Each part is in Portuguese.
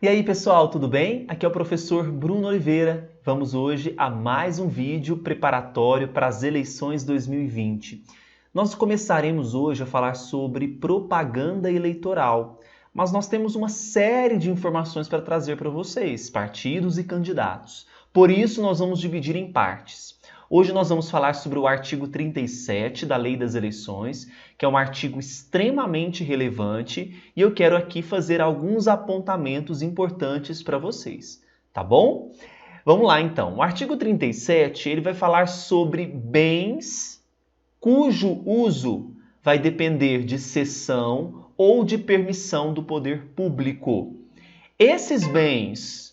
E aí, pessoal, tudo bem? Aqui é o professor Bruno Oliveira. Vamos hoje a mais um vídeo preparatório para as eleições 2020. Nós começaremos hoje a falar sobre propaganda eleitoral, mas nós temos uma série de informações para trazer para vocês, partidos e candidatos. Por isso, nós vamos dividir em partes. Hoje nós vamos falar sobre o artigo 37 da Lei das Eleições, que é um artigo extremamente relevante, e eu quero aqui fazer alguns apontamentos importantes para vocês, tá bom? Vamos lá então. O artigo 37, ele vai falar sobre bens cujo uso vai depender de cessão ou de permissão do poder público. Esses bens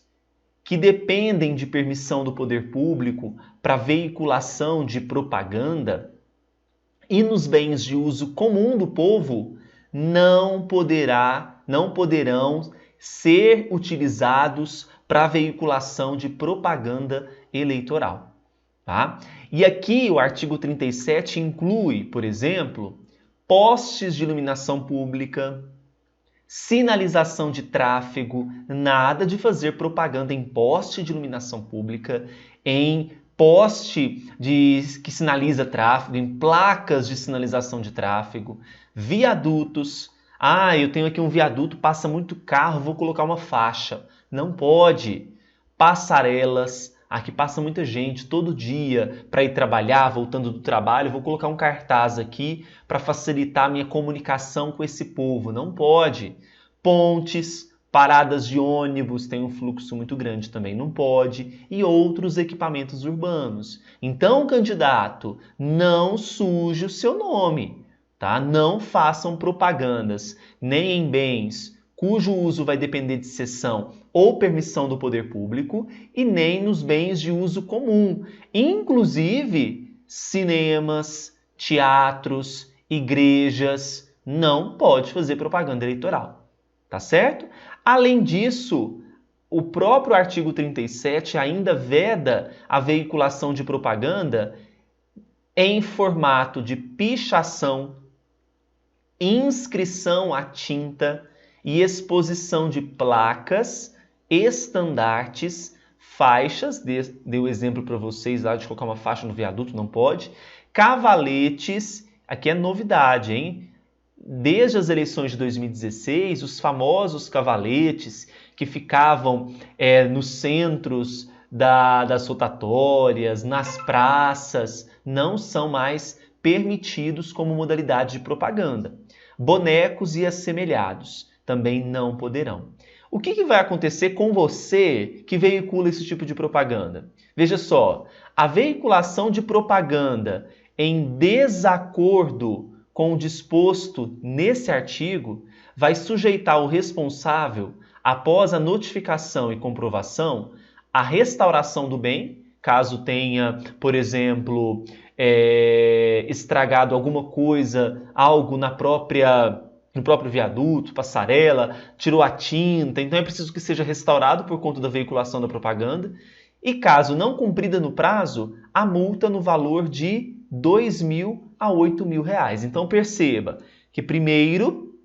que dependem de permissão do poder público para veiculação de propaganda e nos bens de uso comum do povo não poderão ser utilizados para veiculação de propaganda eleitoral. Tá? E aqui o artigo 37 inclui, por exemplo, postes de iluminação pública, sinalização de tráfego, nada de fazer propaganda em poste de iluminação pública, em poste que sinaliza tráfego, em placas de sinalização de tráfego, viadutos. Ah, eu tenho aqui um viaduto, passa muito carro, vou colocar uma faixa. Não pode. Passarelas. Aqui passa muita gente todo dia para ir trabalhar, voltando do trabalho. Vou colocar um cartaz aqui para facilitar a minha comunicação com esse povo. Não pode. Pontes, paradas de ônibus, tem um fluxo muito grande também, não pode. E outros equipamentos urbanos. Então, candidato, não suje o seu nome, tá? Não façam propagandas, nem em bens cujo uso vai depender de cessão ou permissão do poder público, e nem nos bens de uso comum, inclusive cinemas, teatros, igrejas, não pode fazer propaganda eleitoral, tá certo? Além disso, o próprio artigo 37 ainda veda a veiculação de propaganda em formato de pichação, inscrição à tinta e exposição de placas, estandartes, faixas, dei o exemplo para vocês lá de colocar uma faixa no viaduto, não pode, cavaletes, aqui é novidade, hein? Desde as eleições de 2016, os famosos cavaletes que ficavam nos centros das rotatórias, nas praças, não são mais permitidos como modalidade de propaganda. Bonecos e assemelhados também não poderão. O que vai acontecer com você que veicula esse tipo de propaganda? Veja só, a veiculação de propaganda em desacordo com o disposto nesse artigo vai sujeitar o responsável, após a notificação e comprovação, à restauração do bem, caso tenha, por exemplo, estragado alguma coisa, algo no próprio viaduto, passarela, tirou a tinta, então é preciso que seja restaurado por conta da veiculação da propaganda. E caso não cumprida no prazo, a multa no valor de R$ 2.000 a R$ 8.000. Então perceba que primeiro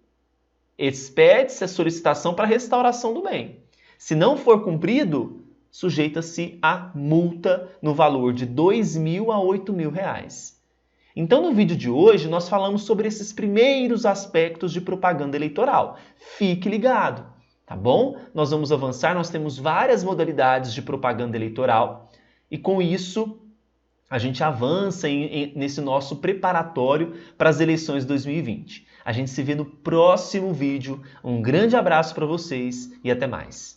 expede-se a solicitação para restauração do bem. Se não for cumprido, sujeita-se a multa no valor de R$ 2.000 a R$ 8.000. Então, no vídeo de hoje, nós falamos sobre esses primeiros aspectos de propaganda eleitoral. Fique ligado, tá bom? Nós vamos avançar, nós temos várias modalidades de propaganda eleitoral e, com isso, a gente avança nesse nosso preparatório para as eleições de 2020. A gente se vê no próximo vídeo. Um grande abraço para vocês e até mais.